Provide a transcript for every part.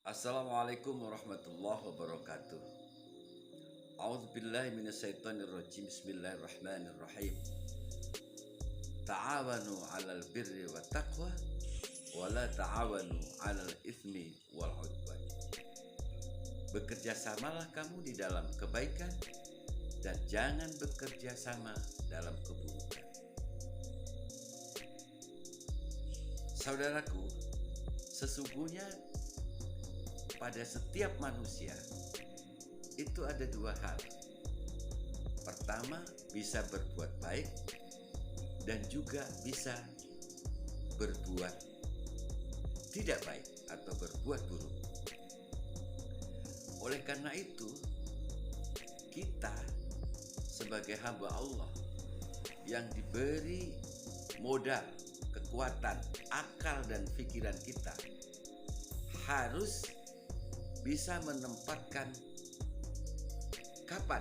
Assalamualaikum warahmatullahi wabarakatuh. A'udzubillahi minasyaitonirrajim. Bismillahirrahmanirrahim. Ta'awanu 'alal birri wat taqwa wa la ta'awanu 'alal itsmi wal 'udwan. Bekerjasamalah kamu di dalam kebaikan dan jangan bekerja sama dalam keburukan. Saudaraku, sesungguhnya pada setiap manusia itu ada dua hal. Pertama, bisa berbuat baik dan juga bisa berbuat tidak baik atau berbuat buruk. Oleh karena itu, kita sebagai hamba Allah yang diberi modal, kekuatan, akal dan pikiran kita harus bisa menempatkan kapan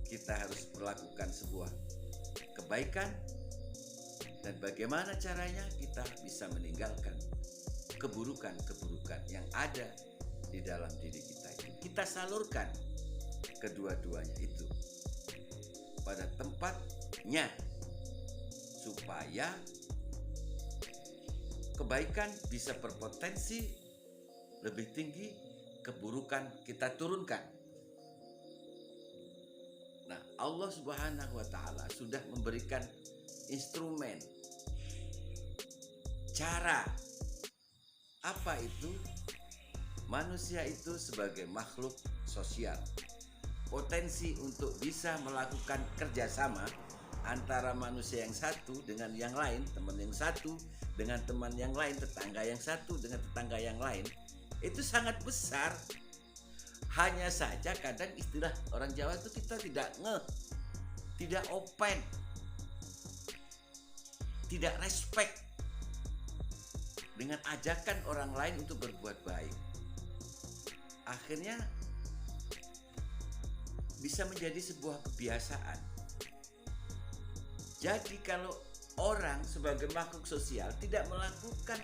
kita harus melakukan sebuah kebaikan dan bagaimana caranya kita bisa meninggalkan keburukan-keburukan yang ada di dalam diri kita itu. Kita salurkan kedua-duanya itu pada tempatnya supaya kebaikan bisa berpotensi lebih tinggi, keburukan kita turunkan. Nah, Allah Subhanahu wa taala sudah memberikan instrumen, cara. Apa itu? Manusia itu sebagai makhluk sosial, potensi untuk bisa melakukan kerjasama antara manusia yang satu dengan yang lain, teman yang satu dengan teman yang lain, tetangga yang satu dengan tetangga yang lain, itu sangat besar. Hanya saja kadang istilah orang Jawa itu kita tidak tidak open, tidak respect dengan ajakan orang lain untuk berbuat baik. Akhirnya bisa menjadi sebuah kebiasaan. Jadi kalau orang sebagai makhluk sosial tidak melakukan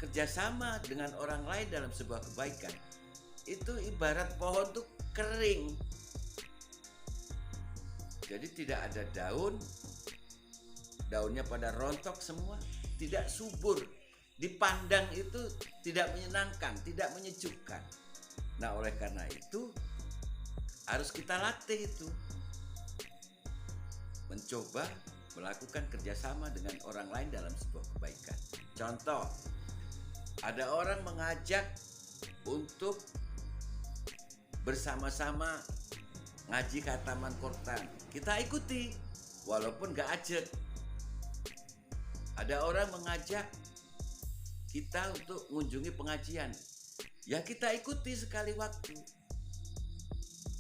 kerjasama dengan orang lain dalam sebuah kebaikan, itu ibarat pohon tuh kering. Jadi tidak ada daun, daunnya pada rontok semua, tidak subur. Dipandang itu tidak menyenangkan, tidak menyejukkan. Nah, oleh karena itu harus kita latih itu. Mencoba melakukan kerjasama dengan orang lain dalam sebuah kebaikan. Contoh, ada orang mengajak untuk bersama-sama ngaji khataman Quran. Kita ikuti, walaupun gak ajak. Ada orang mengajak kita untuk mengunjungi pengajian. Ya kita ikuti sekali waktu.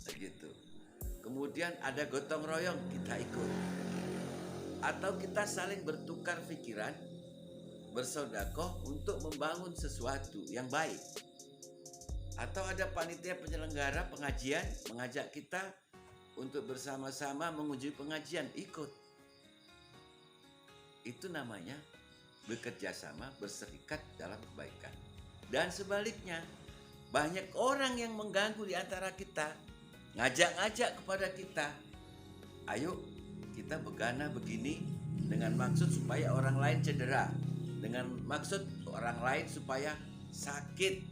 Nah, gitu. Kemudian ada gotong royong, kita ikut. Atau kita saling bertukar pikiran, bersedekah untuk membangun sesuatu yang baik. Atau ada panitia penyelenggara pengajian mengajak kita untuk bersama-sama mengunjungi pengajian, ikut. Itu namanya bekerja sama, berserikat dalam kebaikan. Dan sebaliknya, banyak orang yang mengganggu di antara kita, ngajak-ngajak kepada kita, ayo kita begana begini dengan maksud supaya orang lain cedera, dengan maksud orang lain supaya sakit.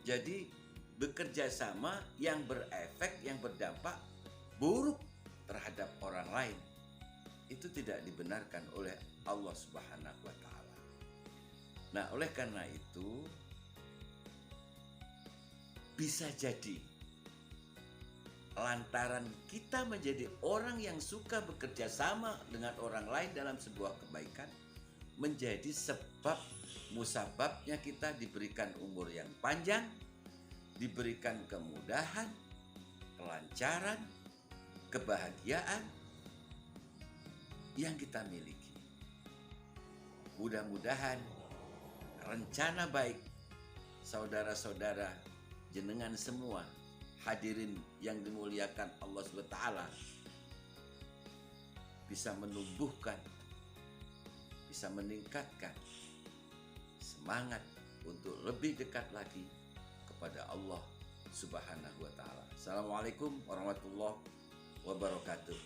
Jadi bekerja sama yang berefek, yang berdampak buruk terhadap orang lain, itu tidak dibenarkan oleh Allah Subhanahu wa taala. Nah, oleh karena itu bisa jadi lantaran kita menjadi orang yang suka bekerja sama dengan orang lain dalam sebuah kebaikan, menjadi sebab musababnya kita diberikan umur yang panjang, diberikan kemudahan, kelancaran, kebahagiaan yang kita miliki. Mudah-mudahan rencana baik saudara-saudara jenengan semua hadirin yang dimuliakan Allah SWT bisa menumbuhkan, bisa meningkatkan semangat untuk lebih dekat lagi kepada Allah Subhanahu wa taala. Assalamualaikum warahmatullahi wabarakatuh.